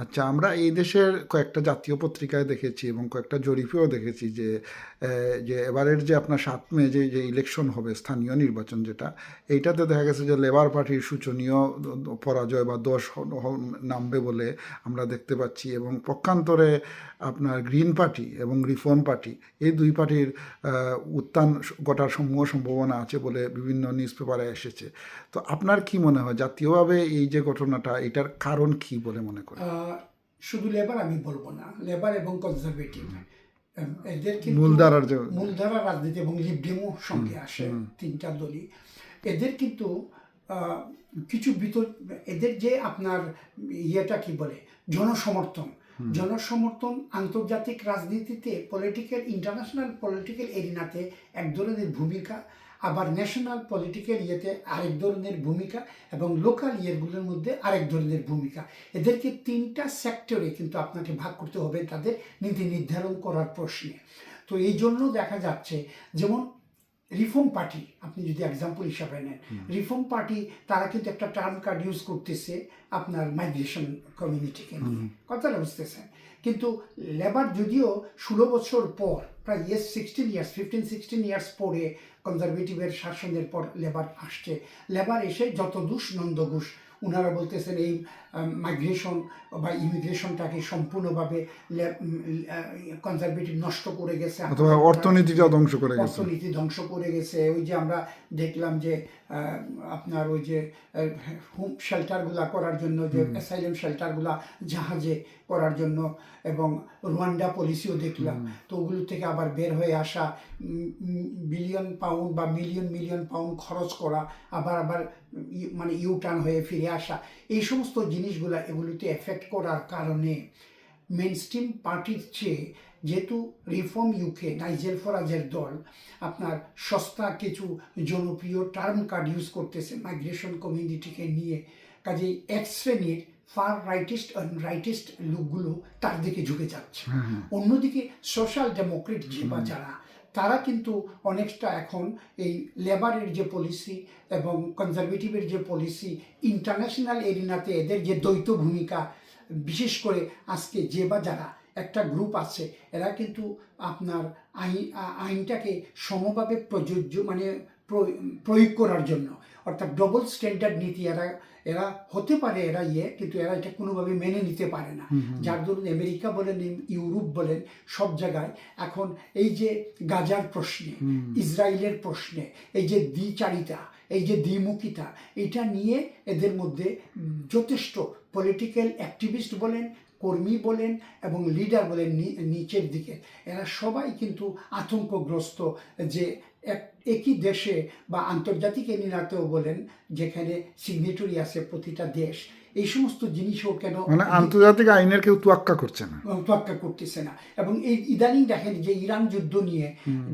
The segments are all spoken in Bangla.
আচ্ছা, আমরা এই দেশের কয়েকটা জাতীয় পত্রিকায় দেখেছি এবং কয়েকটা জরিপেও দেখেছি যে যে এবারের যে আপনার 7 মে যে যে ইলেকশন হবে, স্থানীয় নির্বাচন যেটা, এইটাতে দেখা গেছে যে লেবার পার্টির শোচনীয় পরাজয় বা দোষ নামবে বলে আমরা দেখতে পাচ্ছি, এবং পক্ষান্তরে আপনার গ্রিন পার্টি এবং রিফর্ম পার্টি, এই দুই পার্টির উত্থান ঘটার সম্ভাবনা আছে বলে বিভিন্ন নিউজ পেপারে এসেছে। তো আপনার কি মনে হয় জাতীয়ভাবে এই যে ঘটনাটা, এটার কারণ কি বলে মনে করেন? শুধু লেবার আমি বলবো না, লেবার এবং কনজারভেটিভ এদের কিন্তু মূলধারার যে মূলধারা রাজনীতি এবং লিবডেমও সঙ্গে আসে, তিনটা দলই। এদের কিন্তু কিছু এদের যে আপনার ইয়েটা কি বলে জনসমর্থন, জনসমর্থন আন্তর্জাতিক রাজনীতিতে ইন্টারন্যাশনাল পলিটিক্যাল এরিনাতে এক ধরনের ভূমিকা, আবার ন্যাশনাল পলিটিক্যাল ইয়েতে আরেক ধরনের ভূমিকা, এবং লোকাল ইয়েগুলোর মধ্যে আরেক ধরনের ভূমিকা। এদেরকে তিনটা সেক্টরে কিন্তু আপনাকে ভাগ করতে হবে তাদের নীতি নির্ধারণ করার প্রশ্নে। তো এই জন্য দেখা যাচ্ছে যেমন রিফর্ম পার্টি আপনি যদি এক্সাম্পল হিসাবে নেন, রিফর্ম পার্টি তারা কিন্তু একটা টার্ম কার্ড ইউজ করতেছে আপনার মাইগ্রেশন কমিউনিটিকে নিয়ে, কথাটা বুঝতেছেন। কিন্তু লেবার যদিও 16 বছর পর, প্রায় 15-16 পরে কনজারভেটিভের শাসনের পর লেবার আসছে, লেবার এসে যত দুষ নন্দ ঘোষ ওনারা বলতেছেন এই মাইগ্রেশন বা ইমিগ্রেশনটাকে সম্পূর্ণভাবে কনজারভেটিভ নষ্ট করে গেছে, অর্থনীতিটা ধ্বংস করে গেছে, অর্থনীতি ধ্বংস করে গেছে। ওই যে আমরা দেখলাম যে আপনার ওই যে হোম শেল্টারগুলা করার জন্য, যে অ্যাসাইলাম শেল্টারগুলা জাহাজে করার জন্য, এবং রুয়ান্ডা পলিসিও দেখলাম। তো ওগুলো থেকে আবার বের হয়ে আসা, বিলিয়ন পাউন্ড বা মিলিয়ন পাউন্ড খরচ করা, আবার মানে ইউটার্ন হয়ে ফিরে আসা, এই সমস্ত জিনিসগুলা এগুলোতে এফেক্ট করার কারণে মেইনস্ট্রিম পার্টির চেয়ে, যেহেতু রিফর্ম ইউকে নাইজেল ফারাজের দল আপনার সস্তা কিছু জনপ্রিয় টার্ম কার্ড ইউজ করতেছে মাইগ্রেশন কমিউনিটিকে নিয়ে, কাজেই এক শ্রেণীর ফার রাইটিস্ট লোকগুলো তার দিকে ঝুঁকে যাচ্ছে। অন্যদিকে সোশ্যাল ডেমোক্রেট যে বা যারা, তারা কিন্তু অনেকটা এখন এই লেবারের যে পলিসি এবং কনজারভেটিভের যে পলিসি, ইন্টারন্যাশনাল এরিনাতে এদের যে দ্বৈত ভূমিকা, বিশেষ করে আজকে যে বা যারা একটা গ্রুপ আছে, এরা কিন্তু আপনার আইনটাকে সমভাবে প্রযোজ্য মানে প্রয়োগ করার জন্য, অর্থাৎ ডবল স্ট্যান্ডার্ড নীতি এরা হতে পারে, এরা কিন্তু এরা এটা কোনোভাবে মেনে নিতে পারে না। যার ধরুন আমেরিকা বলেন, ইউরোপ বলেন, সব জায়গায় এখন এই যে গাজার প্রশ্নে, ইসরায়েলের প্রশ্নে, এই যে দ্বিচারিতা, এই যে দ্বিমুখিতা, এটা নিয়ে এদের মধ্যে যথেষ্ট পলিটিক্যাল অ্যাক্টিভিস্ট বলেন, কর্মী বলেন এবং লিডার বলেন নিচের দিকে, এরা সবাই কিন্তু আতঙ্কগ্রস্ত যে একই দেশে বা আন্তর্জাতিক এরিনাতেও বলেন, যেখানে সিগনেটরি আছে প্রতিটা দেশ, এই সমস্ত জিনিসও কেন মানে আন্তর্জাতিক আইনের কেউ তোয়াক্কা করছে না, তোয়াক্কা করতেছে না। এবং এই ইদানিং দেখেন যে ইরান যুদ্ধ নিয়ে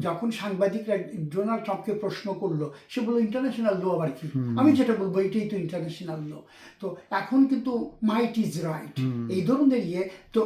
যখন সাংবাদিকরা ডোনাল্ড ট্রাম্পকে প্রশ্ন করলো, সে বললো ইন্টারন্যাশনাল ল আবার কি? আমি যেটা বলবো এটাই তো ইন্টারন্যাশনাল ল। তো এখন কিন্তু মাইট ইজ রাইট এই ধরনের তো